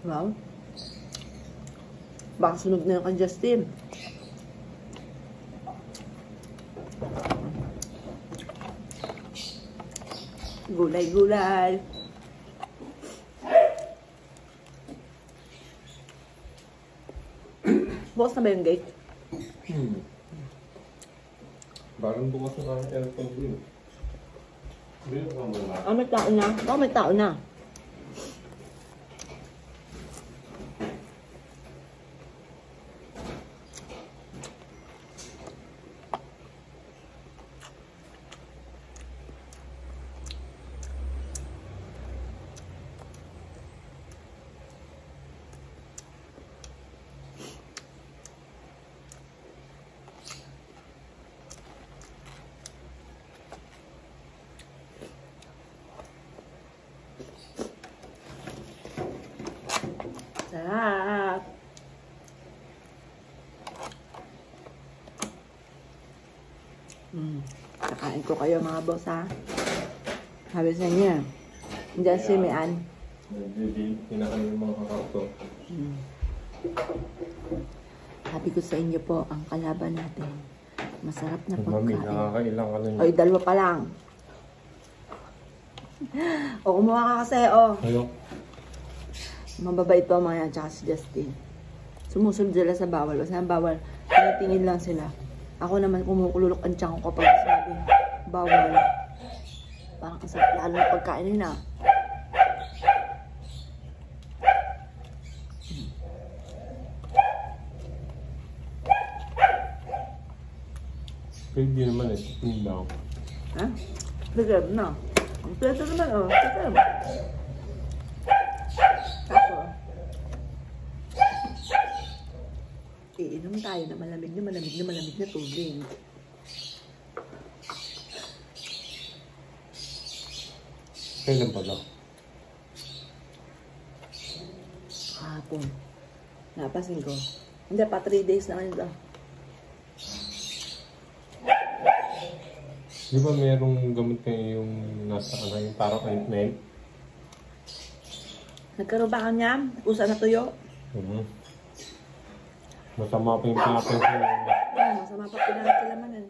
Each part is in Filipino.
Wow. Baka sunog na yung kay Justin. Gulay-gulay. Bukas na ba yung gate? Parang bukas na kami aircon din. Ah, may tao na. Baka may tao na. Sarap. Kakain ko kayo mga boss ha. Sabi sa inyo. Diyan si Mian. Kinakain yung mga kakao. Sabi ko sa inyo po, ang kalaban natin. Masarap na Mami, pagkain. nakakailang ka lang. Oy, dalawa pa lang. O, kumuha ka kasi, o. Ayaw. Mababait pa mga yan, tsaka si Justin. Sumusunod sila sa bawal. Basta ang bawal, tinitingin lang sila. Ako naman kumukululok ang tiyan ko kapag sabi, bawal. Parang kasi lalo na pagkain nila. Pwede naman eh, tingin lang. Ha? Deserve na. Ang pwede naman, o. Deserve. Kaso, iinom tayo na malamig na tubig. Kailan pala? Kahapon. Napasin ko. Hindi pa, 3 days na ito. Di ba merong gamot kayo yung nasa ano, yung parang ointment? Nagkaroon ba ka niya? Usa na tuyo? Masama pa yung pinapin ko. Masama pa pinangat sa lamanan.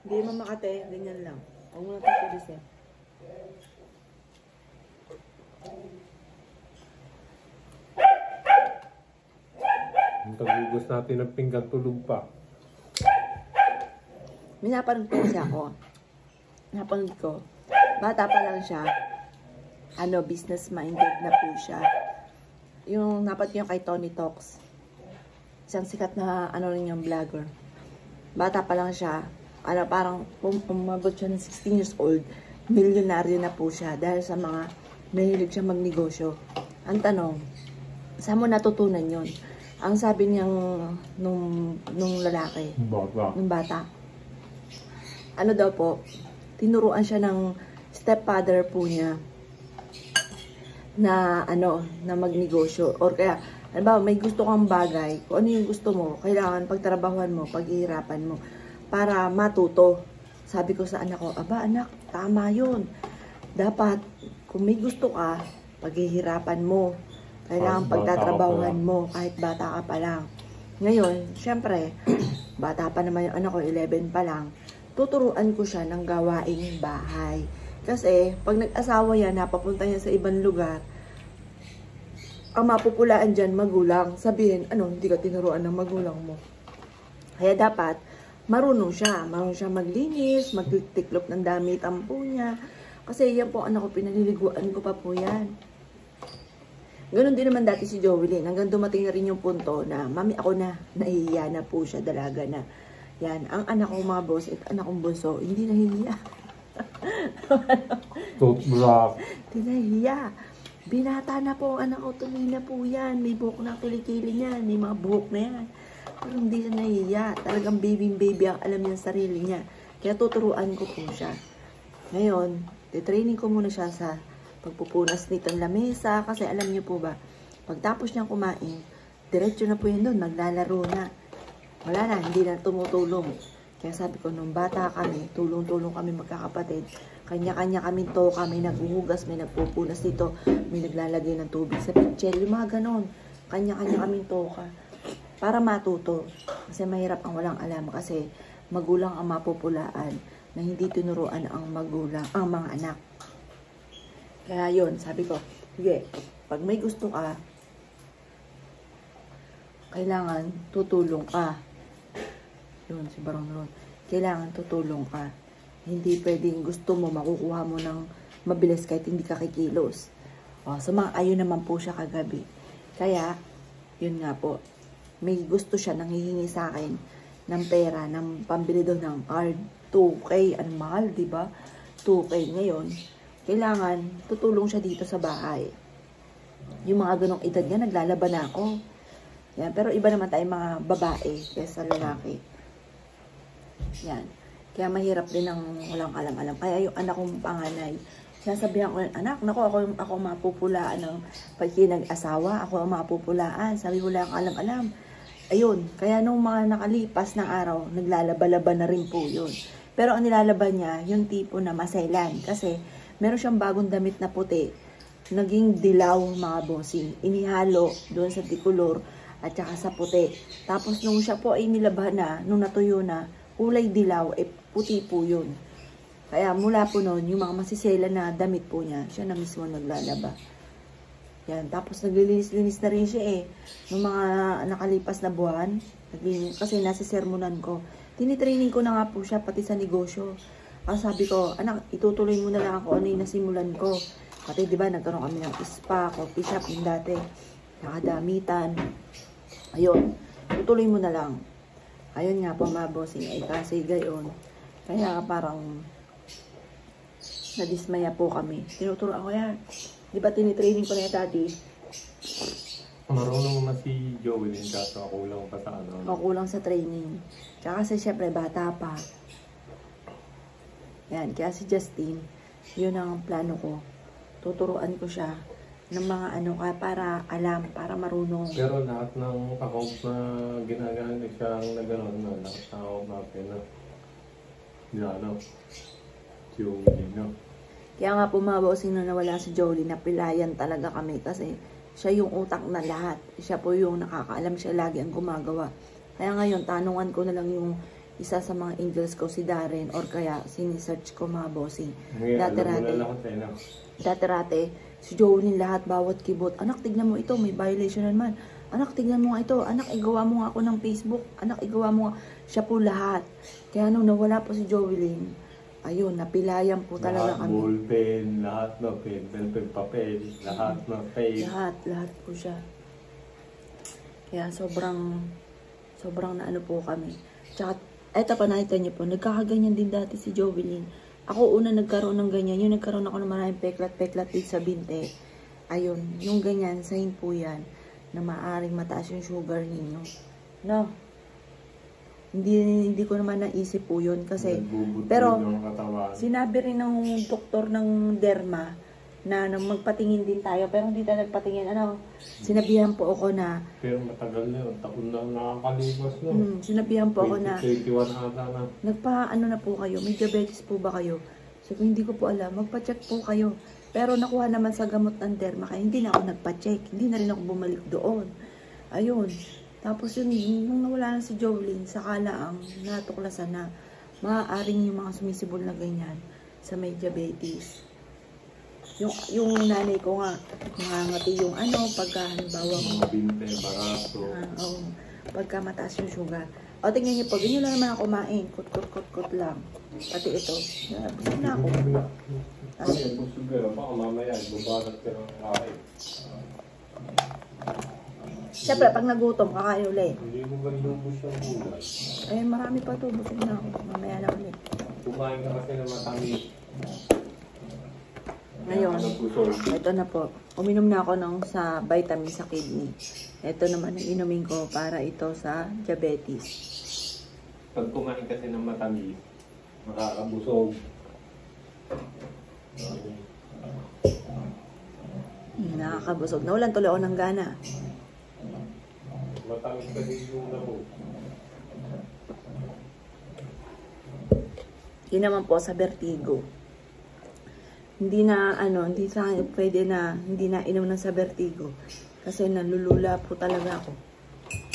Hindi mo makate, ganyan lang. Huwag mo lang tapos eh. Yung tagugos natin ng pinggan, tulog pa. Minapanood ko siya ako. Napanood ko. Bata pa lang siya. Business-minded na po siya. Yung napanood ko yung kay Tony Talks. Isang sikat na rin yung vlogger. Bata pa lang siya. Parang umabot siya ng 16 years old. Milyonaryo na po siya dahil sa mga nahilig siya magnegosyo. Ang tanong, saan mo natutunan yon? Ang sabi niyang nung lalaki, nung bata, ano daw po, tinuruan siya ng stepfather po niya na na magnegosyo. Or kaya, may gusto kang bagay, kung ano yung gusto mo, kailangan pagtrabahuan mo, paghihirapan mo, para matuto. Sabi ko sa anak ko, aba anak, tama yun. Dapat, kung may gusto ka, paghihirapan mo. Kailangan pagtatrabahuan mo, kahit bata ka pa lang. Ngayon, syempre, bata pa naman yung anak ko, 11 pa lang, tuturuan ko siya ng gawaing bahay. Kasi, pag nag-asawa yan, napapunta niya sa ibang lugar, ang mapupulaan dyan, magulang. Sabihin, hindi ka tinuruan ng magulang mo. Kaya dapat, marunong siya. Marunong siya maglinis, magtiklop ng damit ang po niya. Kasi yan po, anak ko, pinaliliguan ko pa po yan. Ganon din naman dati si Jovelyn. Hanggang dumating na rin yung punto na, mami, ako na, nahihiya na po siya, dalaga na. Yan, ang anak ko mga boss, at anak kong bunso, hindi nahihiya. Toothbrush. Hindi nahihiya. Binata na po ang anak ko, tumina po yan. May buhok na kilikili niyan, may mga buhok na yan. Pero hindi siya nahihiya. Talagang baby ang alam niya sa sarili niya. Kaya tuturuan ko po siya. Ngayon, titraining ko muna siya sa pagpupunas nitong lamesa. Kasi alam niyo po ba, pagtapos niyang kumain, diretso na po yun doon, maglalaro na. Wala na, hindi na tumutulong. Kaya sabi ko, nung bata kami, tulong-tulong kami magkakapatid. Kanya-kanya kaming toka, may naghuhugas, may nagpupunas dito, may naglalagay ng tubig sa pitchel, yung mga ganon. Kanya-kanya kaming toka. Para matuto. Kasi mahirap ang walang alam kasi magulang ang mapupulaan na hindi tinuruan ang magulang, ang mga anak. Kaya yun, sabi ko, sige, pag may gusto ka, kailangan tutulong ka. Yun, si Barong Ron. Kailangan tutulong ka. Hindi pwedeng gusto mo, makukuha mo ng mabilis kahit hindi ka kikilos. O, ayun naman po siya kagabi. Kaya, yun nga po, may gusto siya nanghihingi sa akin ng pera, ng pambili doon ng card. 2K, ang mahal, diba? 2K ngayon. Kailangan, tutulong siya dito sa bahay. Yung mga ganong edad niya, naglalaban na ako. Yan, pero iba naman tayo mga babae kaysa lalaki. Yan. Kaya mahirap din ang walang alam-alam. Kaya yung anak kong panganay, sinasabihan ko, anak, naku, ako mapupulaan ng pagkinag-asawa. Ako ang mapupulaan. Sabi ko lang alam-alam. Ayun. Kaya nung mga nakalipas ng araw, naglalaba-laba na rin po yun. Pero ang nilalaban niya, yung tipo na masailan. Kasi meron siyang bagong damit na puti. Naging dilaw mga bossing. Inihalo doon sa tikulor at saka sa puti. Tapos nung siya po ay nilabahan na, nung natuyo na, kulay dilaw, puti po yun. Kaya mula po noon, yung mga masisela na damit po niya, siya na mismo naglalaba. Yan, tapos naglilinis-linis na rin siya Nung mga nakalipas na buwan, kasi nasisermonan ko. Tinitraining ko na nga po siya, pati sa negosyo. Kasi sabi ko, anak, itutuloy mo na lang ako ano yung nasimulan ko. Pati diba, nagkaroon kami ng spa, coffee shop yung dati. Nakadamitan. Ayun, tutuloy mo na lang. Ayun nga po mga bossing, ay kasi gayon. Kaya parang nadismaya po kami. Tinuturoan ko yan. Di ba tinitraining ko na yan dati? Marunong na si Joey din kaso kulang pa sa ano. Kulang sa training. Tsaka kasi syempre bata pa. Yan, kaya si Justin, yun ang plano ko. Tuturuan ko siya ng mga ano ka para alam, para marunong. Pero lahat ng account na ginagamit siya na gano'n na lahat ng account natin na ano, Jolie, no? Kaya nga po mga bossing na nawala si Jolie, napilayan talaga kami kasi siya yung utak na lahat. Siya po yung nakakaalam, siya lagi ang gumagawa. Kaya ngayon, tanungan ko na lang yung isa sa mga angels ko, si Darren, or kaya sinisearch ko mga bossing. Dati-rate, si Joelyn lahat, bawat keyboard. Anak, tignan mo ito, may violation naman. Anak, tignan mo nga ito. Anak, igawa mo nga ako ng Facebook. Anak, igawa mo nga. Siya po lahat. Kaya nung nawala po si Joelyn, ayun, napilayan po talaga lahat, kami. Ballpen, lahat na pen, papel, lahat na tape. Lahat po siya. Kaya sobrang na ano po kami. Tsaka, eto pa nakita niyo po, nagkakaganyan din dati si Joelyn. Ako una nagkaroon ng ganyan. Yung nagkaroon ako ng maraming peklat-peklat dito sa binte. Ayun, yung ganyan, sign po yan na maaring mataas yung sugar ninyo. No? Hindi ko naman naisip po yun kasi pero sinabi rin ng doktor ng derma na magpatingin din tayo pero hindi tayo nagpatingin. Ano, sinabihan po ako na pero matagal na yun, taon na nakakalimas no. Sinabihan po ako na 21 ata na. Nagpa-ano na po kayo, may diabetes po ba kayo? So kung hindi ko po alam, magpa-check po kayo. Pero nakuha naman sa gamot ng derma kaya hindi na ako nagpa-check. Hindi na rin ako bumalik doon. Ayun. Tapos yun, nung nawala na si Joelyn, sakala ang natuklasan na maaaring yung mga sumisibol na ganyan sa may diabetes. Yung nanay ko nga, nangangati yung ano, pagka halimbawa mga binte, barato. Pagka mataas yung sugar. O, tingnan niyo po, ganyan lang naman ako kumain. Kot lang. Pati ito. Busog na ako. Ay, busog ka. Baka mamaya, bubarat ka ng kain. Siyempre, pag nagutom, kakain ulit. Hindi mo ba lubos yung gulay? Ay, marami pa to. Busog na ako. Mamaya na ulit. Kumain ka kasi na matamis. Ngayon, ito na po. Uminom na ako sa vitamin sa kidney. Ito naman ang inumin ko para ito sa diabetes. Pag kumain kasi ng matamis, makakabusog. Nakakabusog. Nawalan tuloy ako ng gana. Matamis kasi yung labo. Yun naman po sa vertigo. hindi na hindi sa akin pwede na hindi na inom na sa vertigo kasi nalulula po talaga ako.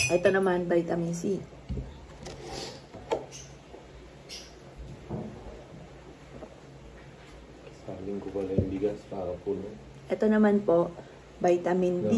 Ito naman vitamin C. Saling ko pala yung bigas para puno. Ito naman po vitamin D.